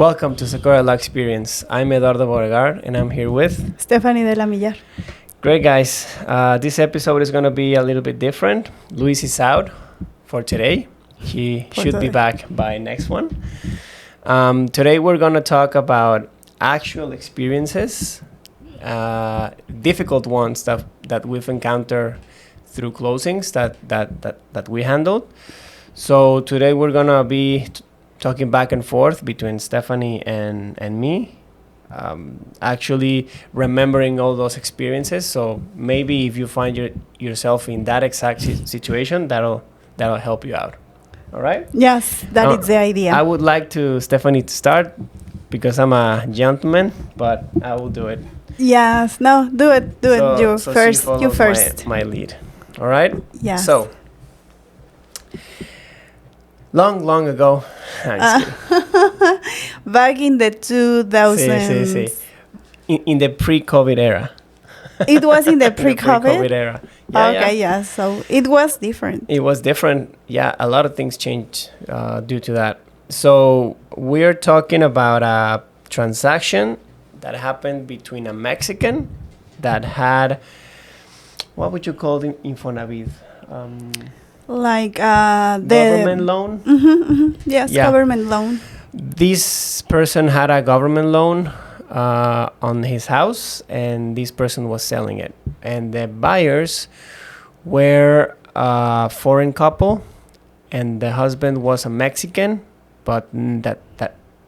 Welcome to Succesful Experience. I'm Eduardo Borregar and I'm here with Stephanie de la Millar. Great guys. This episode is going to be a little bit different. Luis is out for today. He should be back by next one. Today we're going to talk about actual experiences, difficult ones that we've encountered through closings that we handled. So today we're going to be talking back and forth between Stephanie and me, actually remembering all those experiences. So maybe if you find yourself in that exact situation, that'll help you out. All right? Yes, that is the idea. I would like Stephanie to start because I'm a gentleman, but I will do it. Yes, no, do it. You first. You first. My lead. All right? Yes. So, long ago. Back in the 2000s. In the pre-COVID era. It was in the pre-COVID? Pre-COVID era. Yeah. So it was different. It was different. Yeah, a lot of things changed due to that. So we're talking about a transaction that happened between a Mexican that had, what would you call it, Infonavit? Like the government loan? Yes, yeah. Government loan. This person had a government loan on his house, and this person was selling it. And the buyers were a foreign couple, and the husband was a Mexican, but that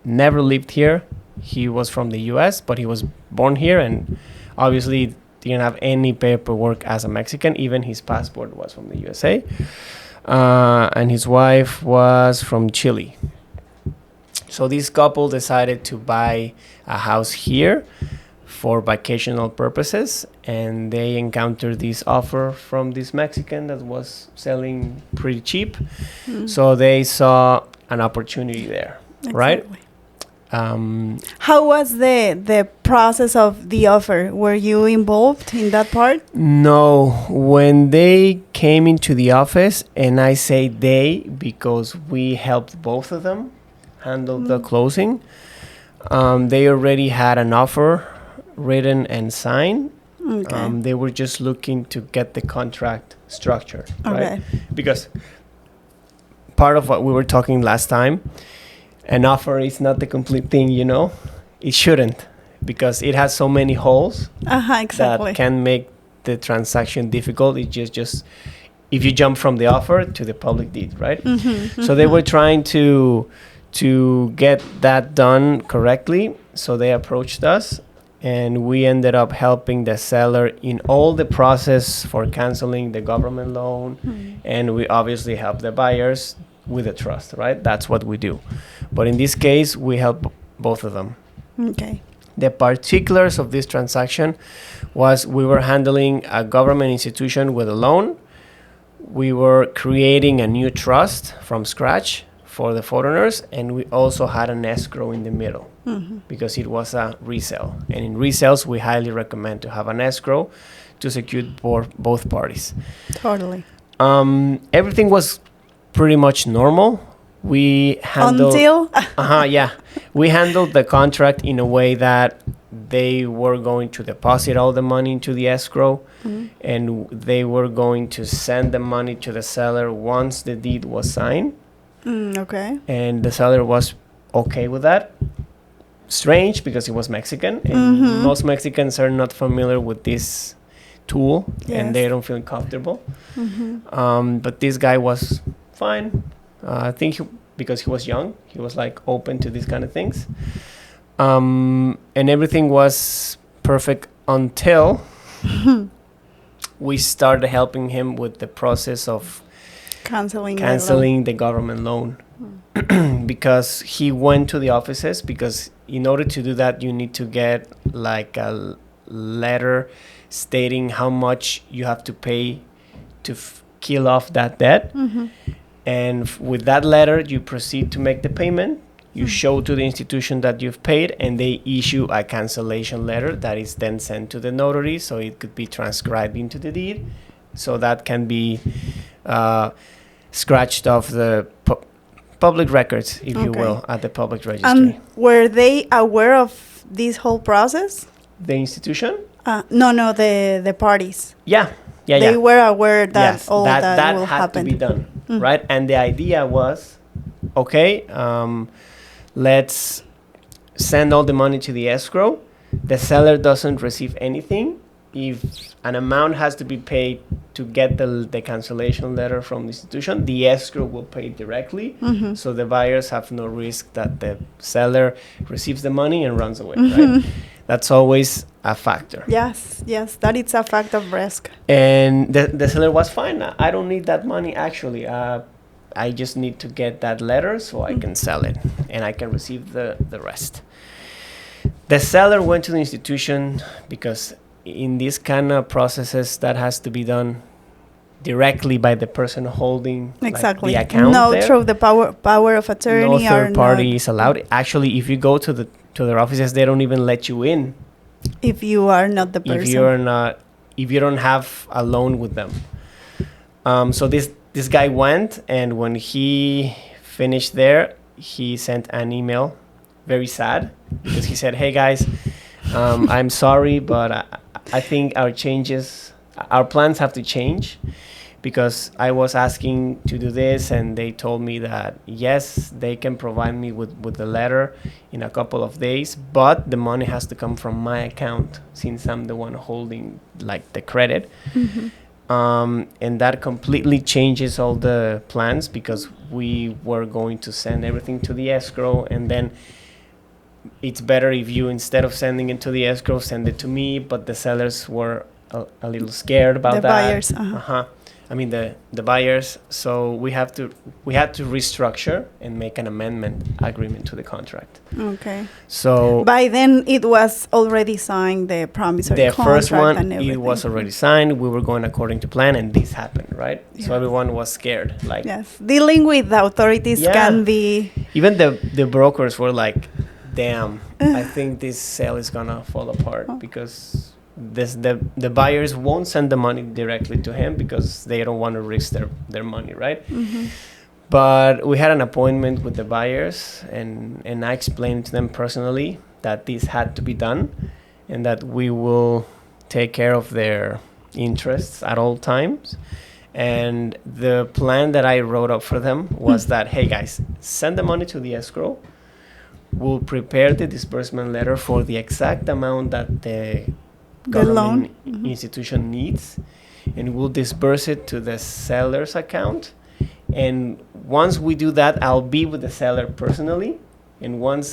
never lived here. He was from the U.S., but he was born here, and obviously didn't have any paperwork as a Mexican. Even his passport was from the USA. And his wife was from Chile. So this couple decided to buy a house here for vacational purposes, and they encountered this offer from this Mexican that was selling pretty cheap. So they saw an opportunity there, exactly. Right? How was the process of the offer? Were you involved in that part? No. When they came into the office, and I say they because we helped both of them handle the closing, they already had an offer written and signed. Okay. They were just looking to get the contract structured, right? Okay. Because part of what we were talking last time, an offer is not the complete thing, It shouldn't, because it has so many holes exactly. that can make the transaction difficult. It's just if you jump from the offer to the public deed, right? So they were trying to get that done correctly. So they approached us, and we ended up helping the seller in all the process for canceling the government loan. And we obviously help the buyers with the trust, right? That's what we do. But in this case, we help both of them. Okay. The particulars of this transaction was we were handling a government institution with a loan. We were creating a new trust from scratch for the foreigners, and we also had an escrow in the middle because it was a resale. And in resales, we highly recommend to have an escrow to secure both parties. Totally. Everything was pretty much normal. We handled we handled the contract in a way that they were going to deposit all the money into the escrow, and they were going to send the money to the seller once the deed was signed. Okay. And the seller was okay with that. Strange, because he was Mexican, and most Mexicans are not familiar with this tool. Yes. And they don't feel comfortable. But this guy was fine. I think because he was young, he was like open to these kind of things. And everything was perfect until we started helping him with the process of canceling the government loan. Because he went to the offices, because in order to do that, you need to get like a letter stating how much you have to pay to kill off that debt. And with that letter, you proceed to make the payment. You show to the institution that you've paid, and they issue a cancellation letter that is then sent to the notary, so it could be transcribed into the deed. So that can be scratched off the public records, if you Okay. will, at the public registry. And were they aware of this whole process? The institution? No, the parties. Yeah. They were aware that Yes, all that will had happen. to be done, Mm. right? And the idea was, okay, let's send all the money to the escrow. The seller doesn't receive anything. If an amount has to be paid to get the cancellation letter from the institution, the escrow will pay directly. Mhm. So the buyers have no risk that the seller receives the money and runs away, Mhm. right? That's always a factor. Yes, that is a fact of risk. And the seller was fine. I don't need that money, actually. I just need to get that letter so I can sell it and I can receive the rest. The seller went to the institution because in these kind of processes that has to be done directly by the person holding Exactly. the account No, there. through the power of attorney No third or party not, is allowed. Actually, if you go to their offices, they don't even let you in if you are not the person. if you don't have a loan with them. So this guy went, and when he finished there, he sent an email, very sad, because he said, "Hey guys, I'm sorry, but I think our plans have to change, because I was asking to do this, and they told me that yes, they can provide me with the letter in a couple of days, but the money has to come from my account since I'm the one holding like the credit." Mhm. And that completely changes all the plans, because we were going to send everything to the escrow, and then it's better if you, instead of sending it to the escrow, send it to me. But the sellers were a little scared about The that. buyers, I mean the buyers. So we had to restructure and make an amendment agreement to the contract. Okay. So By then, it was already signed, the promissory the contract first one, and it everything. was already signed. We were going according to plan, and this happened, right? So Yeah. everyone was scared. Like, Yes, dealing with the authorities Yeah. can be. even the brokers were like, damn, I think this sale is gonna fall apart, Oh. because the buyers won't send the money directly to him because they don't want to risk their money, right? Mhm. But we had an appointment with the buyers, and I explained to them personally that this had to be done, and that we will take care of their interests at all times. And the plan that I wrote up for them was that, hey guys, send the money to the escrow. We'll prepare the disbursement letter for the exact amount that the government loan. institution needs, and we'll disburse it to the seller's account. And once we do that, I'll be with the seller personally. And once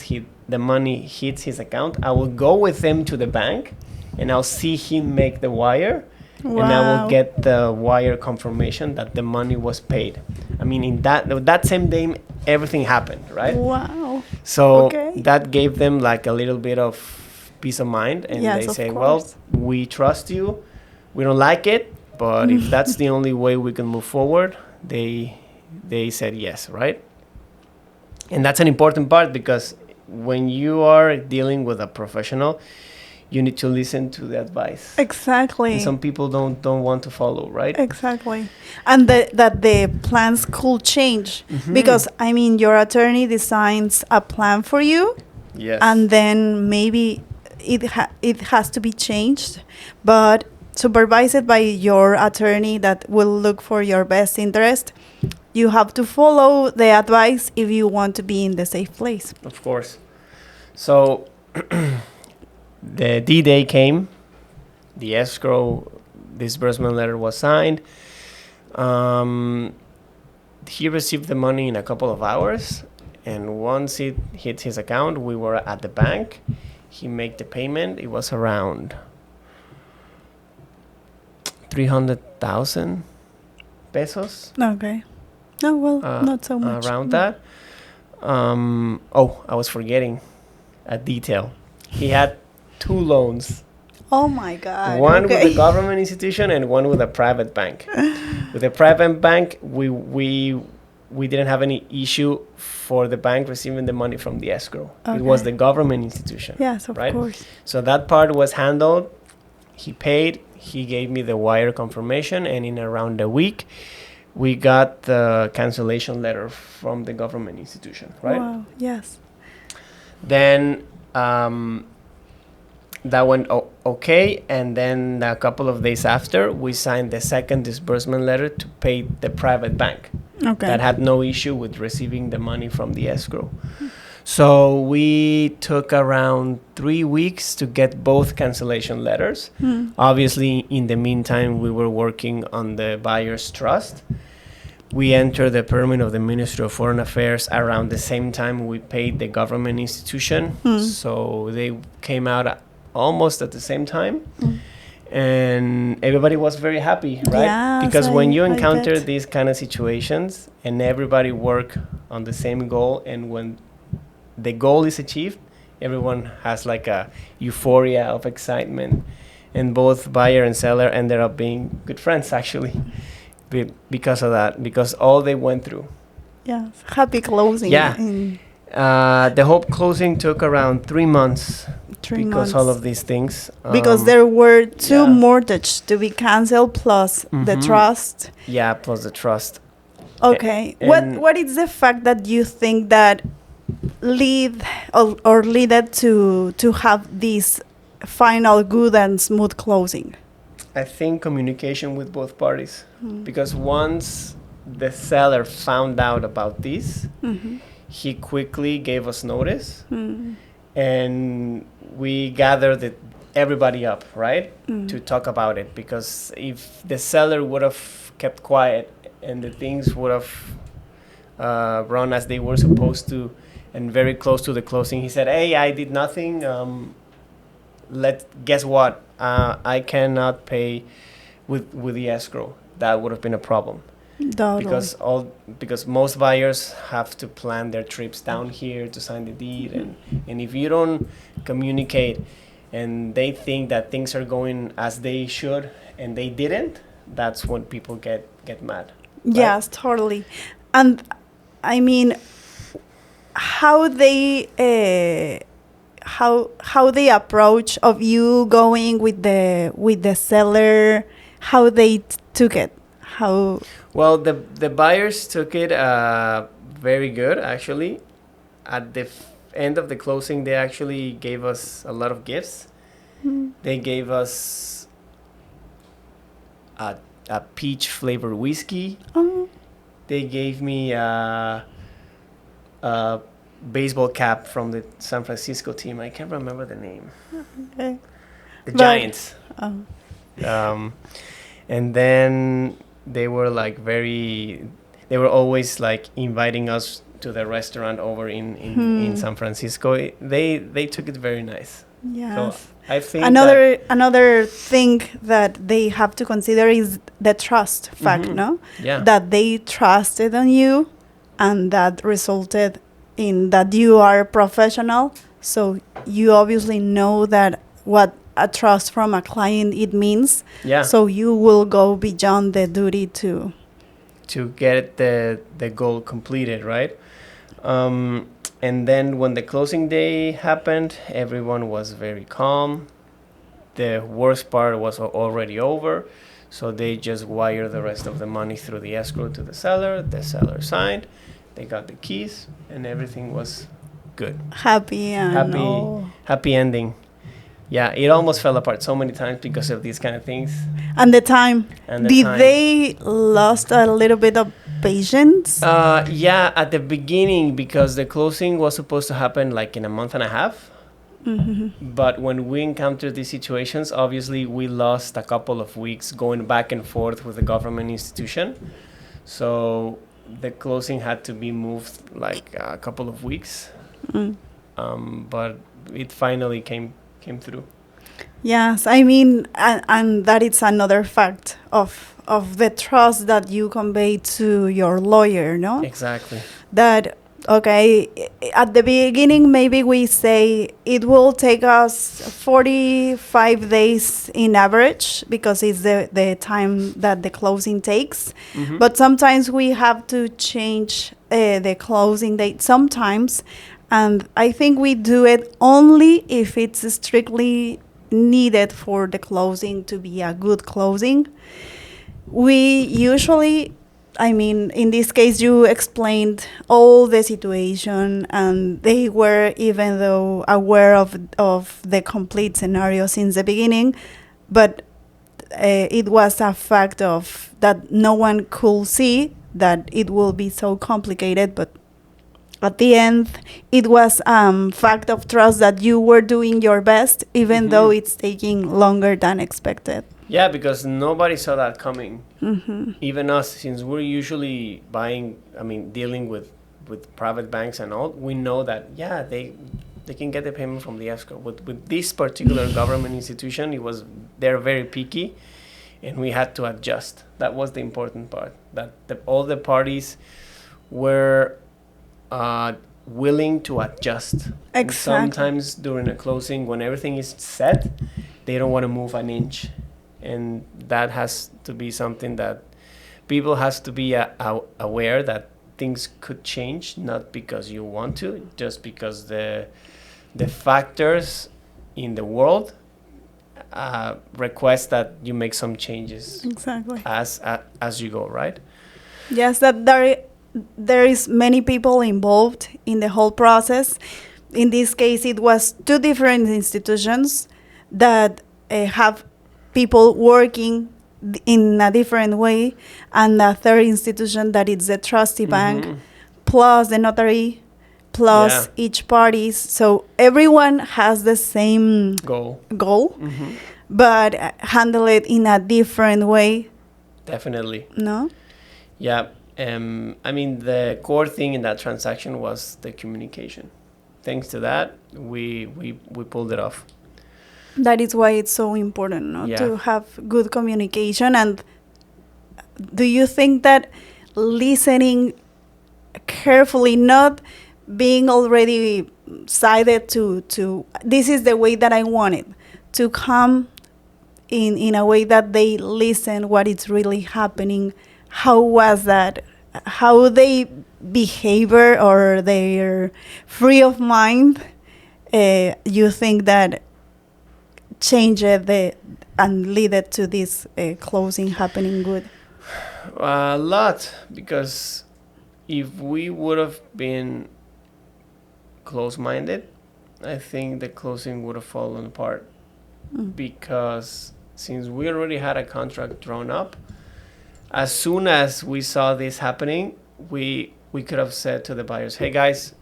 the money hits his account, I will go with him to the bank, and I'll see him make the wire. Wow. And I will get the wire confirmation that the money was paid. I mean, in that same day, everything happened, right? Wow. So Okay. that gave them like a little bit of peace of mind, and Yes, they of say, course. well, we trust you. We don't like it, but if that's the only way we can move forward, they said yes, right? And that's an important part, because when you are dealing with a professional, you need to listen to the advice. Exactly. And some people don't want to follow, right? Exactly. And that the plans could change. Mhm. Because, I mean, your attorney designs a plan for you, Yes. and then maybe it has to be changed, but supervised by your attorney that will look for your best interest. You have to follow the advice if you want to be in the safe place. Of course. So the D-Day came, the escrow disbursement letter was signed. He received the money in a couple of hours, and once it hit his account, we were at the bank. He made the payment. It was around 300,000 pesos. Okay. No, well, not so much. Around that. I was forgetting a detail. He had 2 loans. Oh my God. One okay. with the government institution and one with a private bank. With the private bank, we didn't have any issue for the bank receiving the money from the escrow. It was Okay. the government institution. Yes, of right? course. So that part was handled. He paid. He gave me the wire confirmation, and in around a week, we got the cancellation letter from the government institution, right? Wow. Yes. Then that went okay, and then a couple of days after, we signed the second disbursement letter to pay the private bank Okay. that had no issue with receiving the money from the escrow. So we took around 3 weeks to get both cancellation letters. Obviously, in the meantime, we were working on the buyer's trust. We entered the permit of the Ministry of Foreign Affairs around the same time we paid the government institution. So they came out almost at the same time. And everybody was very happy, right? Yes, Because when you I encounter bet. these kind of situations and everybody work on the same goal, and when the goal is achieved, everyone has like a euphoria of excitement, and both buyer and seller ended up being good friends actually because of that, because all they went through. Yes. Happy closing. Yeah. In The whole closing took around 3 months 3 because months. all of these things. Because there were two yeah. mortgages to be canceled plus the Mhm. trust. Yeah, plus the trust. Okay. and- What is the fact that you think that lead or leaded to have this final good and smooth closing? I think communication with both parties, because once the seller found out about this, he quickly gave us notice, and we gathered everybody up, right, to talk about it. Because if the seller would have kept quiet and the things would have run as they were supposed to, and very close to the closing, he said, "Hey, I did nothing. Guess what? I cannot pay with the escrow." That would have been a problem. Totally. Because most buyers have to plan their trips down here to sign the deed, and if you don't communicate and they think that things are going as they should and they didn't, that's when people get mad. Right? Yes, totally. And I mean, how they approach of you going with the seller, how they took it, how. Well, the buyers took it very good, actually. At the end of the closing, they actually gave us a lot of gifts. They gave us a peach flavored whiskey. They gave me a baseball cap from the San Francisco team. I can't remember the name. Okay. The Giants. Oh. And then they were they were always like inviting us to the restaurant over in San Francisco. They took it very nice. Yes. So I think another thing that they have to consider is the trust fact, no? Yeah. That they trusted on you, and that resulted in that you are a professional. So you obviously know that what a trust from a client it means. Yeah. So you will go beyond the duty to get the goal completed, right? And then when the closing day happened, everyone was very calm. The worst part was already over, so they just wired the rest of the money through the escrow to the seller. The seller signed, they got the keys, and everything was good. happy and all. Happy ending. Yeah, it almost fell apart so many times because of these kind of things. And the time. And the Did time. they lost a little bit of patience? Yeah, at the beginning, because the closing was supposed to happen like in a month and a half. But when we encountered these situations, obviously we lost a couple of weeks going back and forth with the government institution. So the closing had to be moved like a couple of weeks. But it finally came through. Yes, I mean, and that is another fact of the trust that you convey to your lawyer, no? Exactly. That, okay, at the beginning, maybe we say it will take us 45 days in average because it's the time that the closing takes. But sometimes we have to change the closing date sometimes. And I think we do it only if it's strictly needed for the closing to be a good closing. We usually, I mean, in this case, you explained all the situation, and they were even though aware of the complete scenario since the beginning, but it was a fact of that no one could see that it will be so complicated, but at the end, it was fact of trust that you were doing your best, even though it's taking longer than expected. Yeah, because nobody saw that coming. Mm-hmm. Even us, since we're usually dealing with private banks and all, we know that, yeah, they can get the payment from the escrow. With this particular government institution, they're very picky, and we had to adjust. That was the important part, that all the parties were willing to adjust. Exactly. And sometimes during a closing, when everything is set, they don't want to move an inch. And that has to be something that people has to be aware that things could change, not because you want to, just because the factors in the world request that you make some changes. Exactly. As you go, right? Yes, that there is many people involved in the whole process. In this case, it was two different institutions that have people working in a different way, and a third institution that is the trustee bank, plus the notary, plus each party. So everyone has the same goal, but handle it in a different way. Definitely. No? Yeah. The core thing in that transaction was the communication. Thanks to that, we pulled it off. That is why it's so important, no? Yeah. To have good communication. And do you think that listening carefully, not being already sided to this is the way that I want it, to come in a way that they listen what is really happening, how was that, how they behavior or their free of mind, you think that changed and led to this closing happening good? A lot, because if we would have been close-minded, I think the closing would have fallen apart. Because since we already had a contract drawn up, as soon as we saw this happening, we could have said to the buyers, hey guys,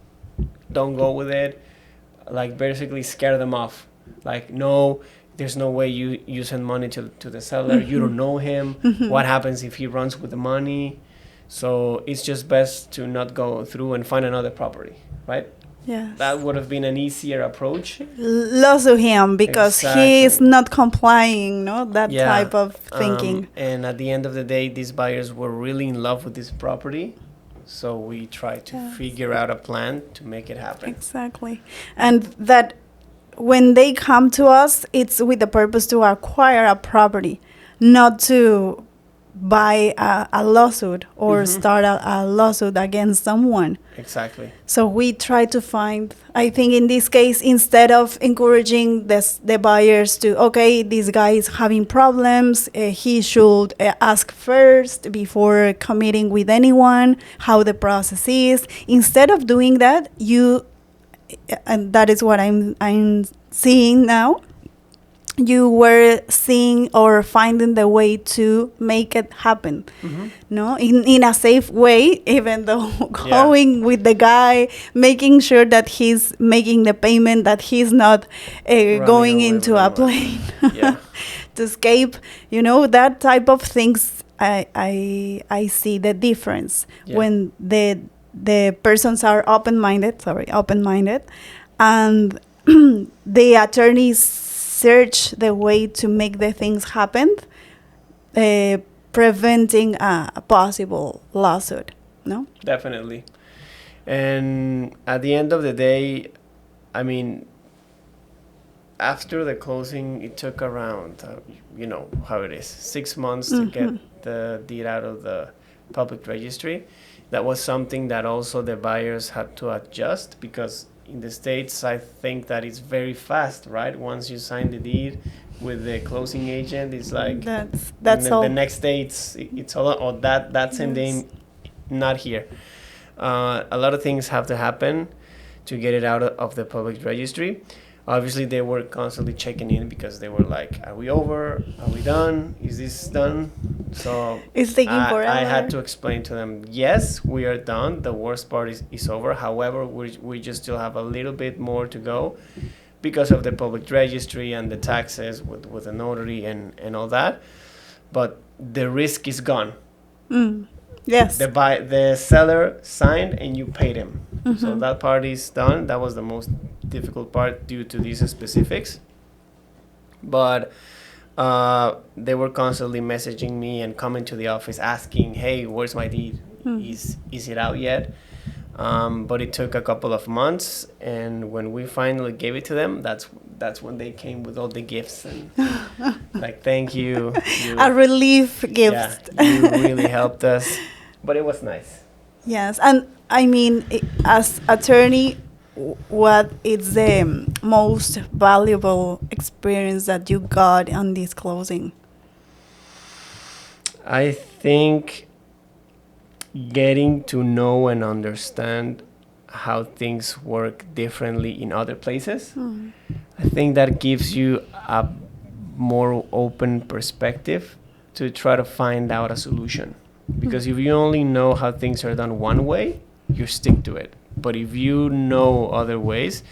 don't go with it. Like, basically scare them off. Like, no, there's no way you send money to the seller. You don't know him. What happens if he runs with the money? So it's just best to not go through and find another property, right? Yes. That would have been an easier approach. Lost to him because he is not complying, no? That type of thinking. And at the end of the day, these buyers were really in love with this property. So we tried to figure out a plan to make it happen. Exactly. And that when they come to us, it's with the purpose to acquire a property, not to buy a lawsuit or start a lawsuit against someone. Exactly. So we try to find, I think in this case, instead of encouraging the buyers to, okay, this guy is having problems, he should ask first before committing with anyone, how the process is. Instead of doing that, and that is what I'm seeing now, you were seeing or finding the way to make it happen, no, in a safe way, even though going with the guy, making sure that he's making the payment, that he's not going into a plane to escape, that type of things. I see the difference when the persons are open-minded, and the attorneys search the way to make the things happen, preventing a possible lawsuit, no? Definitely. And at the end of the day, after the closing, it took around, how it is, 6 months to get the deed out of the public registry. That was something that also the buyers had to adjust, because in the States, I think that it's very fast, right? Once you sign the deed, with the closing agent, it's like that's all. The next day it's all, or that same day not here. A lot of things have to happen to get it out of the public registry. Obviously, they were constantly checking in because they were like, "Are we over? Are we done? Is this done?" So It's taking forever. I had to explain to them, "Yes, we are done. The worst part is over. However, we just still have a little bit more to go because of the public registry and the taxes with the notary and all that. But the risk is gone. Yes. The seller signed and you paid him. Mm-hmm. So that part is done. That was the most difficult part due to these specifics. But they were constantly messaging me and coming to the office asking, "Hey, where's my deed? Is it out yet?" But it took a couple of months, and when we finally gave it to them, that's when they came with all the gifts and like, "Thank you, a relief gift." Yeah, you really helped us, but it was nice. Yes, and I mean, as attorney, what is the most valuable experience that you got on this closing? I think getting to know and understand how things work differently in other places. I think that gives you a more open perspective to try to find out a solution. Because if you only know how things are done one way, you stick to it. But if you know other ways,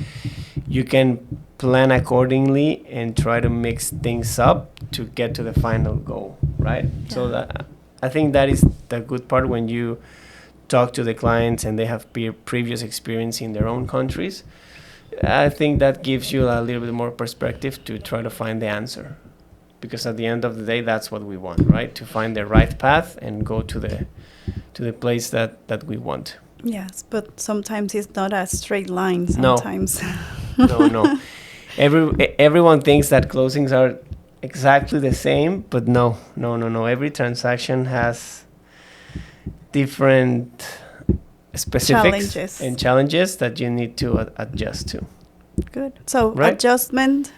you can plan accordingly and try to mix things up to get to the final goal, right? Yeah. So that, I think that is the good part when you talk to the clients and they have previous experience in their own countries. I think that gives you a little bit more perspective to try to find the answer. Because at the end of the day, that's what we want, right? To find the right path and go to the place that we want. Yes, but sometimes it's not a straight line. Sometimes. No. Everyone thinks that closings are exactly the same, but no. Every transaction has different specifics and challenges that you need to adjust to. Good. So adjustment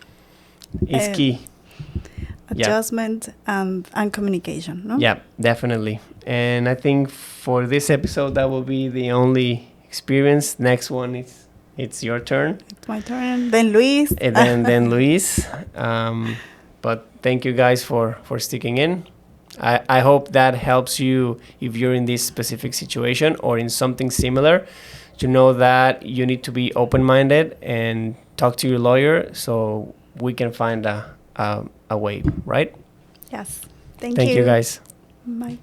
is key. Adjustment and communication, no? Yeah, definitely. And I think for this episode, that will be the only experience. Next one it's your turn. It's my turn. Then Luis. And then Luis. But thank you guys for sticking in. I hope that helps you if you're in this specific situation or in something similar, to know that you need to be open-minded and talk to your lawyer so we can find a way, right? Yes. Thank you guys. Bye.